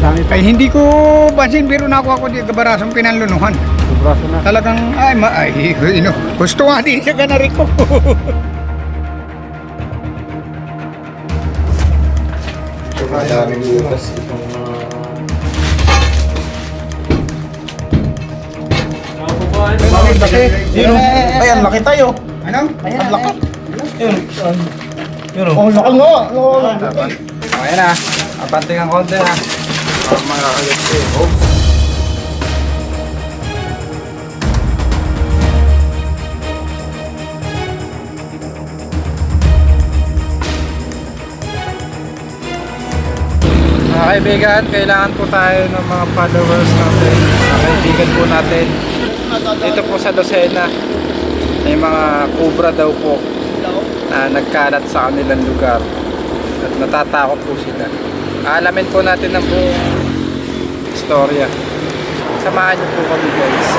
Madami pa. Ay hindi ko pansin pero nakuha ko di kabarasong pinanlunuhan. Sobraso na. Talagang gusto nga din sa ganari ko. Madaming butas itong Bakit kasi? yun o. Ay, ang laki tayo. Ano? Ang laki. Yun. Yun o. Oh, laki nga. Ayan na. Abanting ang konti na. Makakalit ko eh. Oh. Mga kaibigan, kailangan po tayo ng mga followers natin, mga kaibigan po natin. Dito po sa Lucena, may mga cobra daw po na nagkalat sa kanilang lugar at natatakot po sila. Aalamin po natin ang buong istorya. Samahan niyo po kami, guys.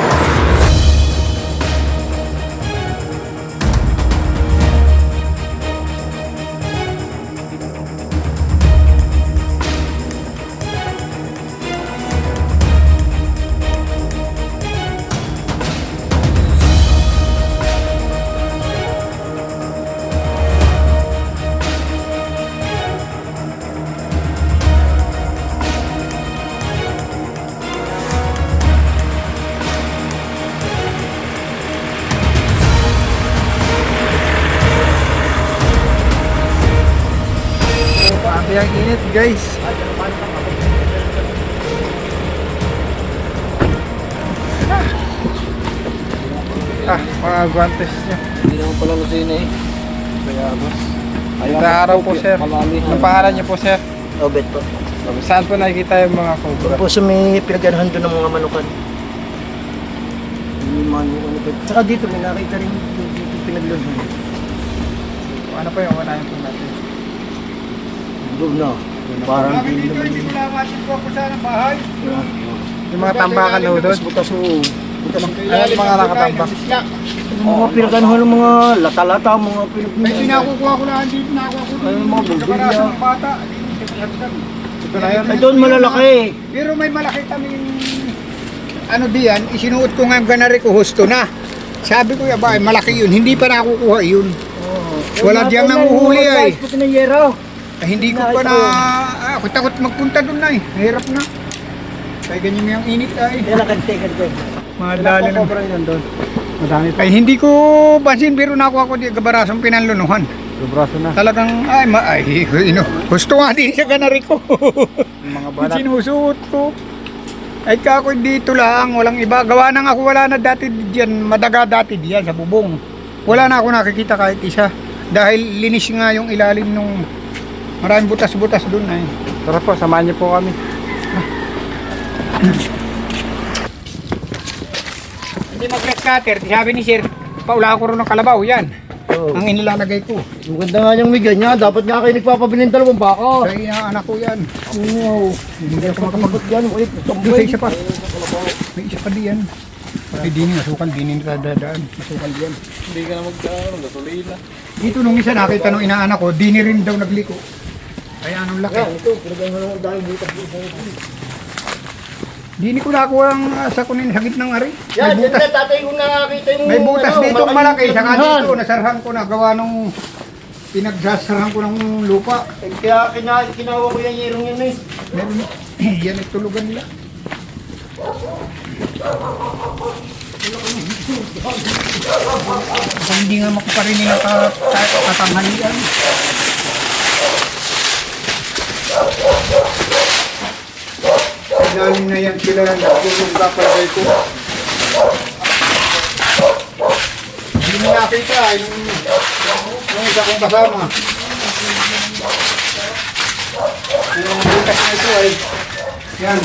Grabe ang init, guys. Mga guantes niya. Hindi naman pala Lucena eh. Kaya boss. Ayun, Araw po, sir. Ang pangalan niyo po, sir? Obet po. Saan po nakikita yung mga cobra? Po sa may pinaganahan doon ng mga manukan. Yung mga manukan. Tsaka dito may nakita rin dito pinaglunhan. Ano po yung unahin po natin? Doon na. Parang Bakit dito hindi mo lang atin ko sa ng bahay? Yung mga tambakan daw doon? butas o. Ano mga nakatambak? Mga pinaganahan ng mga lata-lata, mga Ay pinakukuha ko lang dito, nakuha ko Ay, mga dito. bulbilya. Kabarasong bata. Ito na yun. Ay doon malalaki. Pero may malaki kaming ano diyan, isinuot ko nga ang ganari ko, husto na. Sabi ko, yaba, malaki yun, hindi pa nakukuha yun. Wala diyang nanguhuli ay. Puti ng yero. Ay, hindi ko pa na, ako takot magpunta doon na eh, mahirap na. Kaya ganyan yung init ay. Yan ang kante. Mga dali ng Cobra yun doon. Madami pa. Ay, hindi ko pansin pero nakuha ko di kabarasong pinanlunuhan. Sobraso na. Talagang, gusto nga din sa ganari ko. Mga balat. Sinusuot ko. Ay kako dito lang, walang iba. Gawa nang ako, wala na dati diyan, madaga dati diyan sa bubong. Wala na ako nakikita kahit isa. Dahil linis nga yung ilalim nung maraming butas-butas doon ay. Tara po, samahan niyo po kami. Hindi mag-grass cutter, sabi ni sir, paula ko rin ng kalabaw, yan. Ang inilalagay ko. Maganda nga yung migay niya. Dapat nga kayo nagpapabiling dalawang baka. Kaya inaanak ko yan. Wow. Hindi ako makapagod yan. Ulit. May isa pa. May isa pa diyan. Ay, dinin, masukal, dinin na dadaan. Masukal yan. Hindi ka na magkatuloy na. Dito nung isa nakita nung inaanak ko, dini rin daw nagliko. Kaya anong laki. Ito, pinagano lang dahil butas. Dini ko nakuha ang sa kunin sa gitnang ari. Yan, May yan butas, na tatay kung nakakita yung... may butas dito malaki. Saka pinaganahan. dito, nasarhan ko na gawa nung pinagsasarhan ko ng lupa. Kaya kinawa ko yung yerong yun eh. Meron, yan ang tulugan nila. Baka hindi nga makaparinig ang katanghalian. Ilalim na yan sila nagtulong kapalagay ko. Hindi mo nakita yung isa kong kasama. Yung butas na ito ay yan.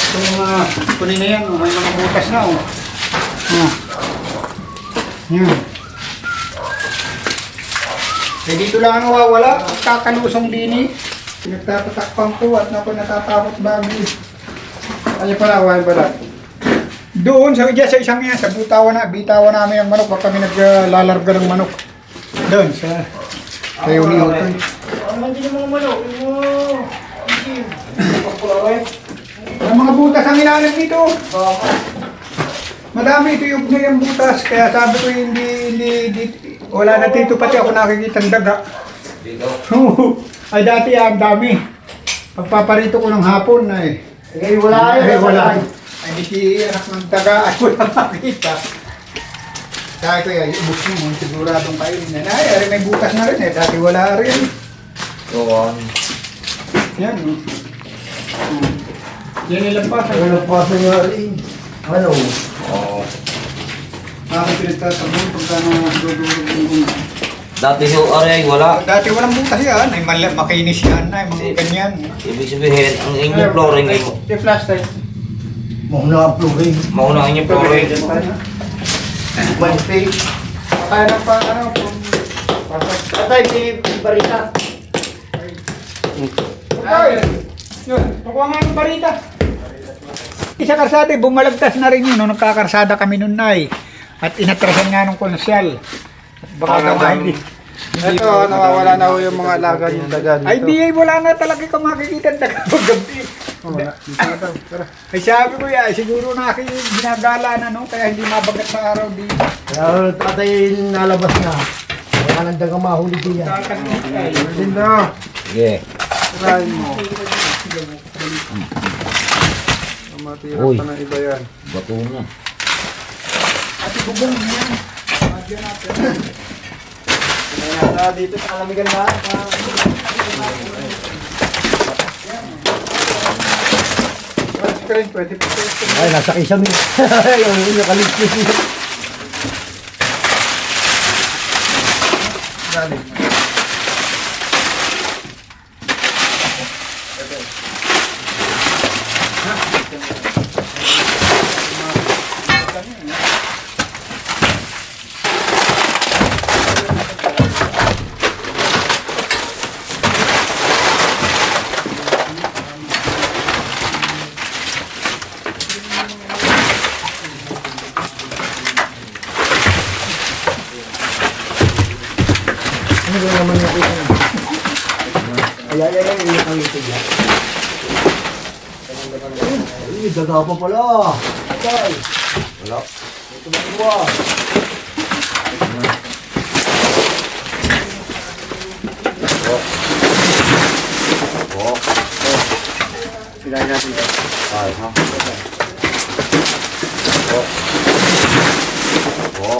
Itong mga kunin na yan, may mga butas na oh. Yan. Eh dito lang ang nawawala, ang kakalusong dini. Pinagtatakpan ko at natatapos bagay. Ano pala, wala pala. Doon sa isang yan, sa bitawan namin ang manok, baka kami naglalarga ng manok. Doon sa Uni Hotel. Ang hindi ng mga manok, yung... Ang mga butas ang ilalim dito. Madami ito yung na yung butas. Kaya sabi ko hindi wala na dito pati ako nakikita ng daga. Ay dati ang dami. Pagpaparito ko ng hapon ay. Eh, wala Ay wala. Ay hindi si anak ng daga ay wala makita. Kaya ko ay ubus mo. Siguradong kayo. Ay may butas na rin eh. Dati wala rin. Doon. Yan. Yan ilang pa. Ano pa sa nga rin? Ano? Oo. Bakit pinagtatabon pagka dudulog yung Dati yung aray, wala. dati walang butas yan. Ay makinis yan. Ay mga ganyan. Ibig sabihin, ang inyong flooring ay I-flashlight. Mauna ang flooring. mauna ang inyong flooring. My face. Kaya na pa ano. Tatay, si Barita. Ay! Yun. Pakuha nga yung barita. Isa karsada, bumalagtas na rin yun. Nung nagkakarsada kami nun na at inatrasan nga nung konsyal. Baka daw hindi. Ito, nawawala na ho yung mga alaga yung daga dito. Ay di, wala na talaga ka makikita ng daga paggabi. Wala. Dito na daw. Tara. Ay sabi ko yan, siguro na aking ginagala na no, kaya hindi mabagat sa araw dito. Kaya tatay nalabas na. Wala nang dagang mahuli diyan. Tatagin tayo. Lindo. Sige. Tirahin mo. Matira Uy. pa ng iba yan. Bato na. At ibubong yan. Madyo natin. Kaya dito sa kalamigan na. Screen, pwede pa ito. Ay, nasa kisam yun. Yung nakaligtas yun. Galing. Ano ba naman yung kita? Ay, yung nakalitig yan. Ay, daga pa pala. Ay, Wala. ito ba ito ba? Oo. Pilay natin ito. Ay, ha? Oo. Oo.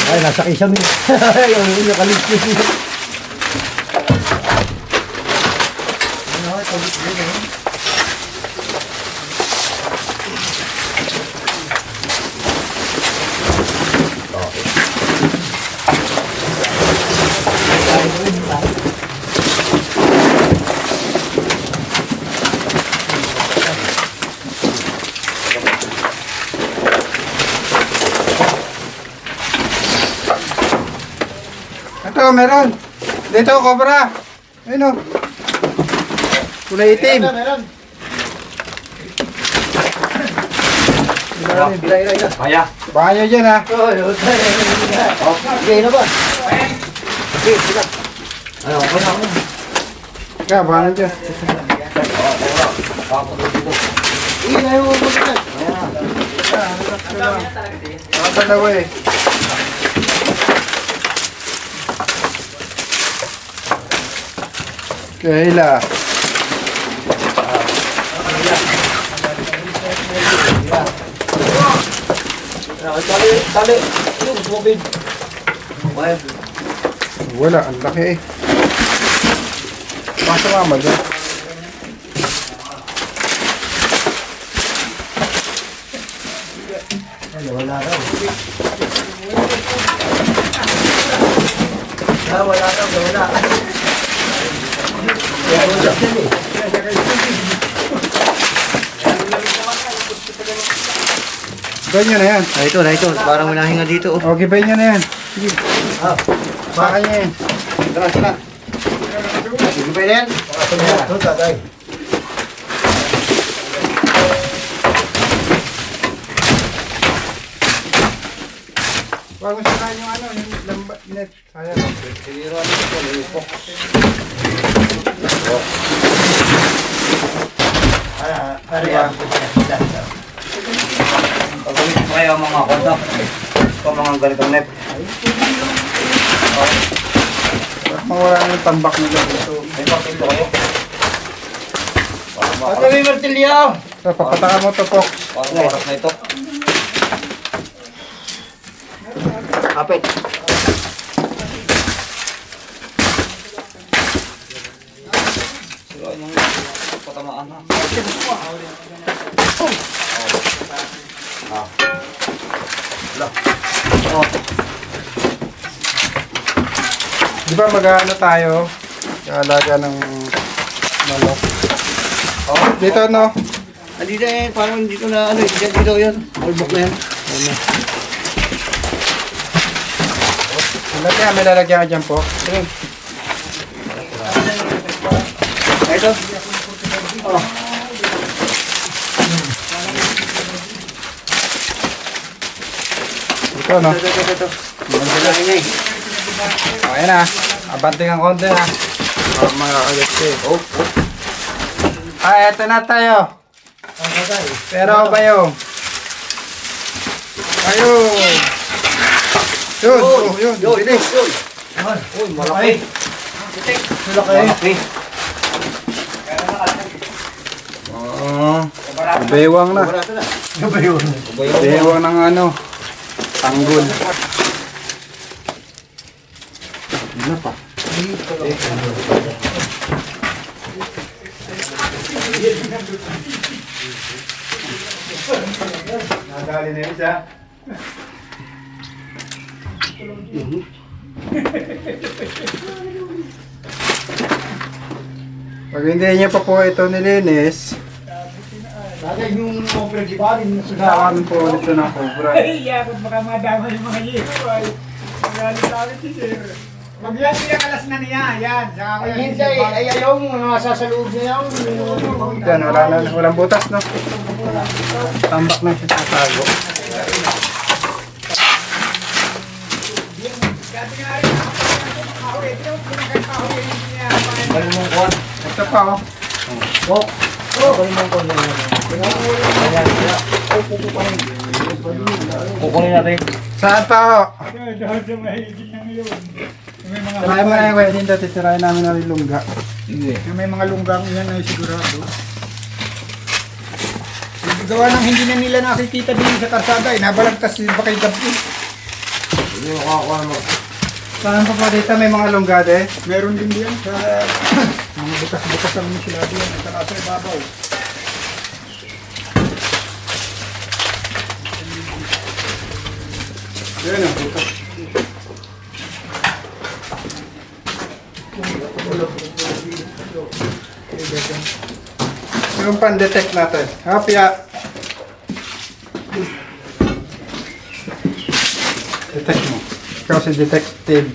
Ay, nasa kisam yun. Yung nakaligtas yun. Ano, tabit yun eh. Ito, meron. Dito, cobra. Ayun o. Kulay itim. Meron. Kaya. Bayo dyan ha. Okay na ba? Okay, sila. Ano, okay na ako. Kaya, bayo dyan. Hindi na yung magkakal. Nakadalawa eh. Kayla. Tali. Yung tubig. Wala, ang laki eh. Pasok nga mo dyan. Ay, wala raw. Wala raw, wala. Ganyan na yan. Na ito. Parang wala dito. Okay, ba nyo na yan. Sige. Ah, Baka niya yan. Tras na. sige ba yan? Ito, tatay. Bago sirahan yung ano, yung lambat net. Sayang. Sinira nito, may ipok. Pagawin ko kayo mga konto. Ito mga ganitong net. Mawala na yung tambak nila dito. May papinto kayo. At may martilyo! So, papatakan mo to, Fox. Parang oras na ito. Kapit. Sila yung patamaan ha. Di ba mag-ano tayo? Alaga ng manok. Dito, no? Andito eh, parang dito na ano, dito yun. Albok na yan. May lalagyan ka dyan po. Ito. Oh. Ito, no? Ito. Okay na. Abanting ang konti, ha? Para makakagat ka eh. Eto na tayo. Pero ba yung? Ayun. Yun. Bilis. Uy, malaki. Malaki. Bewang na. Barato na. Bewang ng ano. Tanggol. Ano pa? Nadali na yun siya. Pag hindi niya pa po ito nilinis, Bagay yung opera di ba? sasakamin po ulit ito ng cobra. Yakot baka madama yung mga yero ay. Magalit sa akin si Sir. Pag yan pinakalas na niya, yan. Saka ko yan. Hindi, ay ayaw mo, nasa sa loob niya yan. Yan, walang butas, no? Tambak na siya sa tago. Balik mong kuhan. Ito pa, oh. Kukunin natin. Saan pa, oh? Dahil sa mahigit na ngayon. May mga Tirahin mo na yung wedding dati, tirahin namin na rin lungga. may mga lunggang yan ay sigurado. Gawa ng hindi na nila nakikita din sa karsada ay nabalagtas ba kay Gabi? Saan pa po dito may mga lungga, de? Meron din diyan sa mga bukas-bukas ang sila diyan at saka sa ibabaw. Yun, oh, butas. Yung pan-detect natin. Hapya. Detect mo. Ikaw si Detective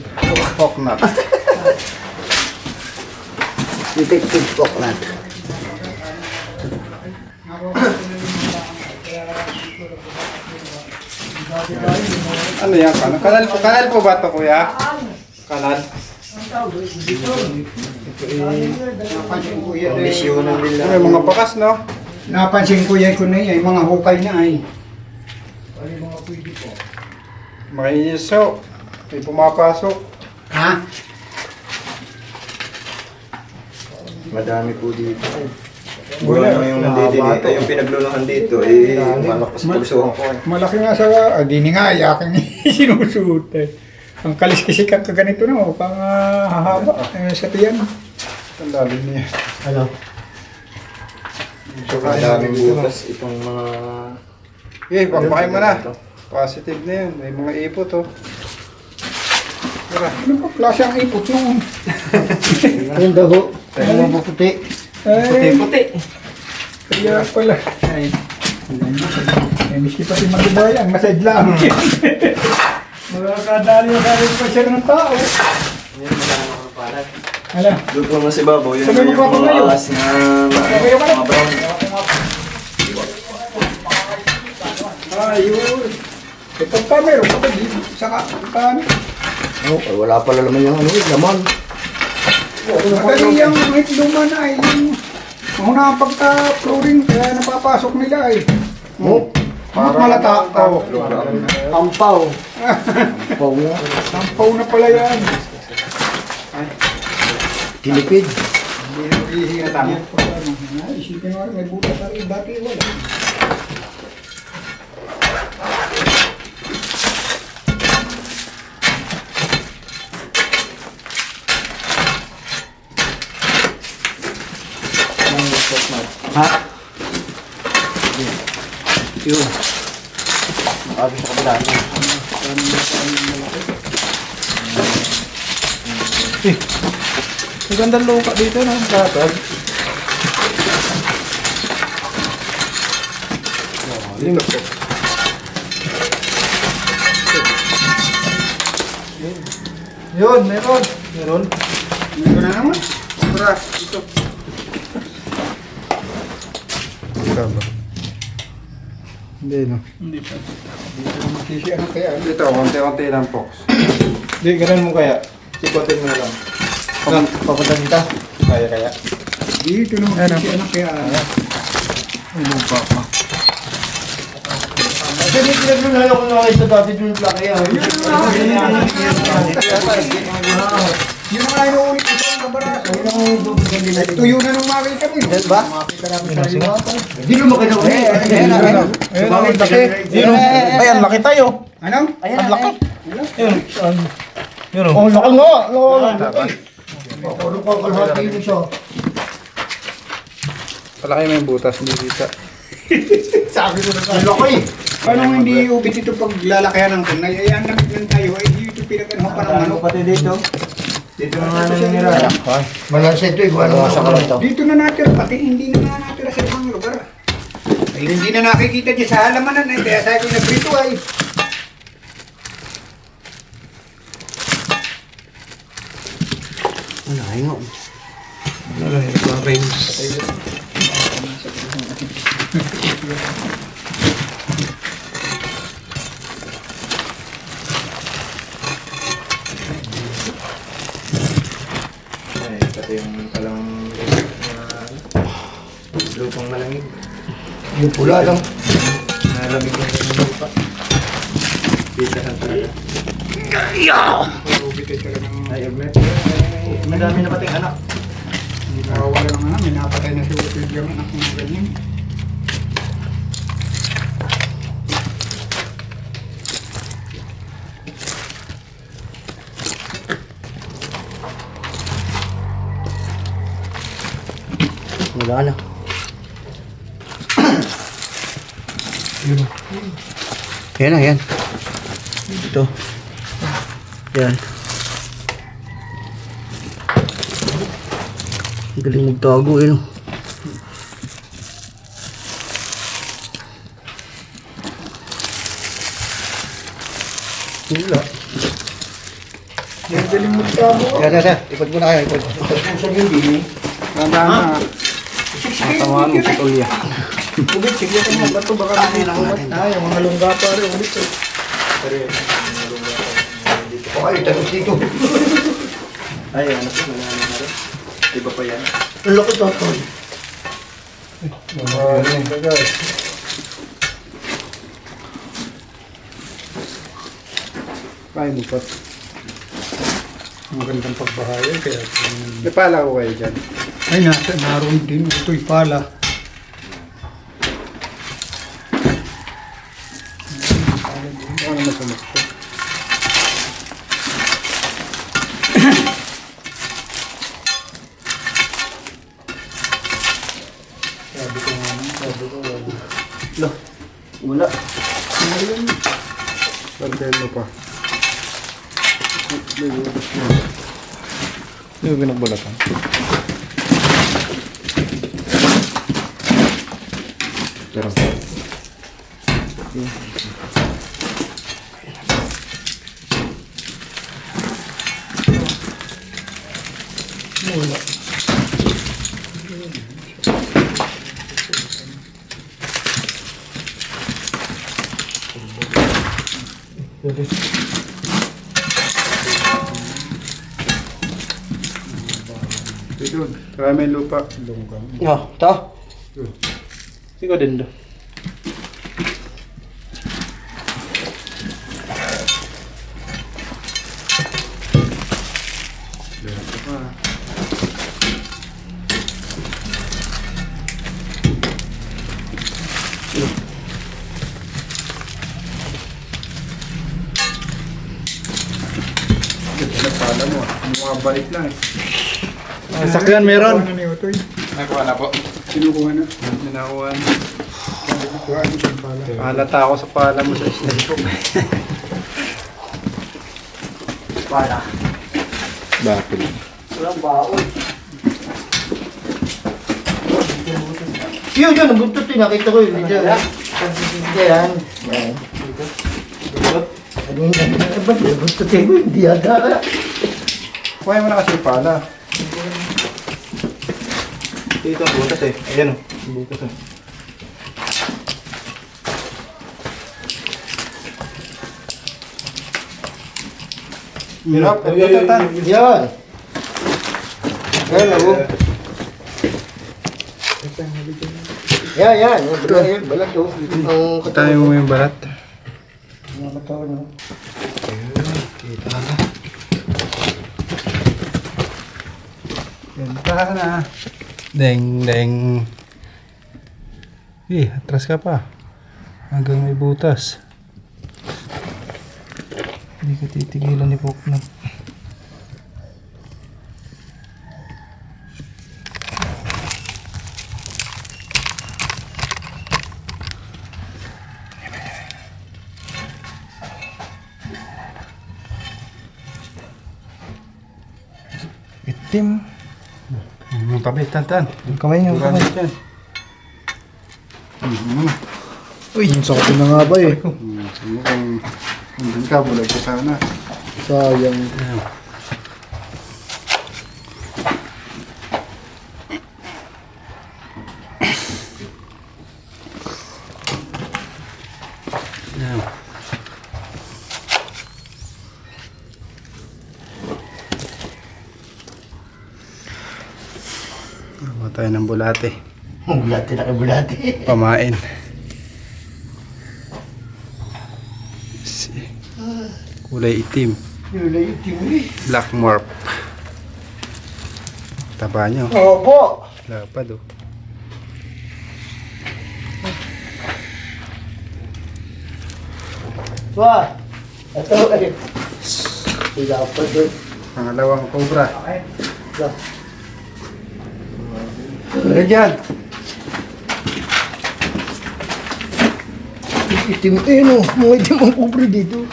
Poknat. Detective Coconut. Ano yan? Kanal po ba ito, kuya? Kanal? Napansin ko yan. Misyonan nila. May mga bakas, no? Napansin ko yan ko na yan, mga hukay na ay. Makiiso. May pumapasok. Ha? Madami po dito. Wala. Ano yung nandito dito, yung pinagluluhan dito, eh, malakas pulsuhan ko. Malaki nga sa, di nga, ay aking sinusuot eh. Ang kalis kasi kaganito na, pang hahaba sa tiyan. Ang lalim niya. Ano? So, madaming butas itong mga... Okay, pakpakain mo na. Positive na yun. May mga ipot, oh. Tara. Ano ba klase ang ipot noon? Yung daho. Yung mga puti. Ay, Puti. kaya pala. Ay, miski pati magibayan, masid lang. Makakadali yung galing pa siya ng tao. Yan, madami mga palat. Hala. Doon po naman si Babaw, yun Sabi mo yung pa ako mga ngayon. alas na mga brown. Ayun. Ito pa meron pa di saka paano? Oh, wala pala naman yung ano, laman. Madali yung luman ay yung Una ang pagka-flooring, kaya napapasok nila eh. Oh, Malata. Oh. ampaw. Ampaw nga. Sampaw na pala yan. Tilipid. Hindi na tama. Isipin mo, may butas na rin. Dati wala. Ha? Yun. Abi sa kabila. Magandang luka dito na. Tatag. Dito po. Yun, meron. Meron. Ito na naman. Tara, dito. Ito ba? Hindi, no? Hindi pa. Dito na magsisi ano kaya. Dito, konti-konti lang po. Hindi, ganun mo kaya. Sikotin mo na lang. Papunta dito. Kaya. Dito na magsisi ano kaya. Ay, lupa pa. Kasi hindi pinaglunayo ko na kayo sa dati dun laki yan. Yun ang inuulit ko sa kabara. Tuyo na nung makita mo. Yan ba? Makita namin sa iyo. Hindi lumaki na ulit. Ayun, ang laki. Ay, ang laki tayo. Ano? Ang laki. Yun. Yun, Oh, laki nga. Laki. Ano ka kalahati mo siya? Palaki mo yung butas, hindi kita. Sabi ko na tayo. Laki. Paano hindi ubit ito pag lalakihan ng kunay? Ay, ang lamig ng tayo. Ay, dito pinagano pa ng manok. Pati dito. Dito na nga nangyayari. Malansa ito, igual mo sa kanito. Dito na natira, pati hindi na natira sa ibang lugar. Ay, hindi na nakikita dyan sa halamanan. Eh, kaya sabi ko nagprito ay. Ano, hingo. Pati yung palang lupang malamig. Yung pula lang. Nalamig yung lupa. Kita na talaga. Ubit ay talaga ng... Ay, aglet. Madami na pating anak. Hindi nakawala ng ano. May napatay na si Wilfred yung anak ng ganyan. Wala na. Yan na, yan. Ito. Yan. Ang galing magtago eh, no? Wala. Yan galing magtabo. Yan. Ipad mo na kayo, ipad. Saan yung dini? Tanda na. Tawahan mo, putulya. Ubit, sige ka mo. Bato baka may kumat. Ay, yung mga lungga pa rin. Ubit eh. Okay, tapos dito. Ay, ano po, nangyari na rin. Iba pa yan. Ang laki to, Tol. Kaya mo pa. Magandang pagbahayan. Kaya... May pala ko kayo dyan. Ay, naroon din. Ito'y pala. Ano naman sumusto? Wala. Lantayin mo pa. Hindi mo pinagbulatan. Pero Doon. Try may lupa. Oh, to. Sigo din do. Pala mo, mga balik lang eh. Sakyan meron. Ano ni Utoy? Nakuha na po. Kinukuha na. Ninakuha na. Kuha ni Pala. Halata ako sa pala mo sa isla po. Wala. Bakit? Walang baon. Yun, ang buntot eh. Nakita ko yun. Yan. Yan. Ano ba? Buntot eh. Hindi yata. Kuha mo na kasi yung pala. Dito ang butas eh. Ayan o. Ang butas eh. Hirap. Yan. Yan. Yan, ako. Yan, yan. Yan, balat oh. Ang Tayo mo yung balat. Ang katawan oh. Kita na. Ganda na. Deng, deng. Atras ka pa. Hanggang may butas. Hindi ka titigilan ni Pokno. Itim. Yung tabi, tantan. Yung kamay niyo, kamay. Uy, sakit na nga ba eh. Mukhang nandun ka, bulag ka sana. Sayang. Gawa tayo ng bulate. Bulati na bulati. Pamain. Kulay itim. Yun na yung timuli. Black morph. Taba nyo. Opo. Lapad oh. Wah. Ito eh. Wala pa doon. Pangalawang cobra. Ito. Ano dyan? Itim eh no. Mga itim ang kubra dito.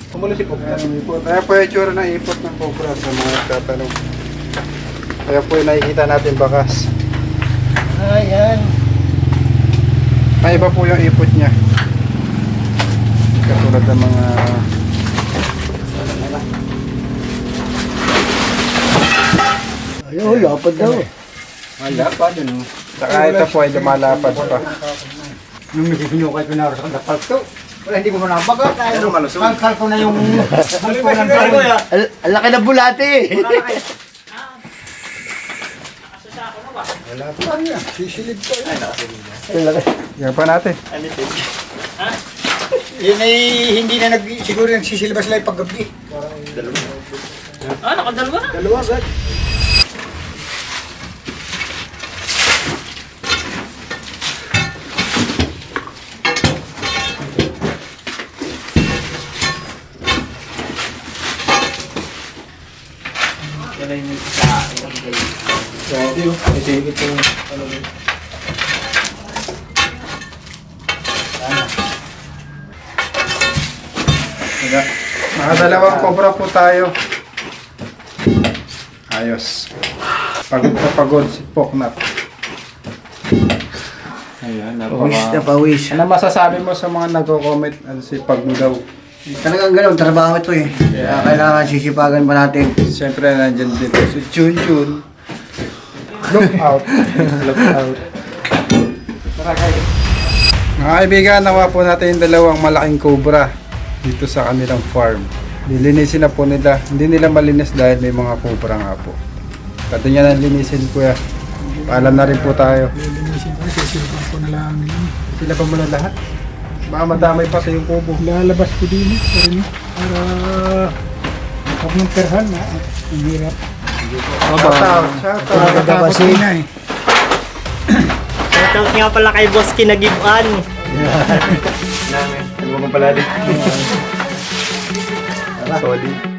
Kumulo si cobra. Kaya po yung tsura ng ipot ng cobra sa mga nagtatanong. Kaya po yung nakikita natin bakas. Ayan. May iba po yung ipot niya. Katulad ng mga... Ayun, lapad daw. Malapad yun. Saka ito po ay lumalapad pa. Nung nagsisinukay ko na sa kapal to. Wala, hindi ko mo nabagat. Ano malusog? Kalkal ko na yung... Ang laki na bulati. Wala pa niya. Sisilid ko. Ang laki. Yan pa natin. Yun ay hindi na siguro nagsisilbas lang paggabi. Nakadalawa na. Dalawa agad. Nakadalawang cobra po tayo. Ayos. Pagod na pagod si Poknat. Ayan, Pawis na pawis. Ano masasabi mo sa mga nagko-comment si Pag mo daw? Talagang ganun, trabaho ito eh. Kaya kailangan sisipagan pa natin. Siyempre nandiyan dito si Chun Chun. Look out. Look out. Mga kaibigan, nawa po natin yung dalawang malaking cobra dito sa kanilang farm. Nilinisin na po nila. Hindi nila malinis dahil may mga cobra nga po. Pwede niya na linisin kuya. Paalam na rin po tayo. Lilinisin ko, sisilpan ko na lang yun. Sila pa muna lahat. Baka madamay pa sa yung kubo. Lalabas ko din para huwag mong perhan na. Ang hirap. Nakakatakot din na eh. Shoutout nga pala kay Boss Kinagiban. Ano mo pala din? Solid.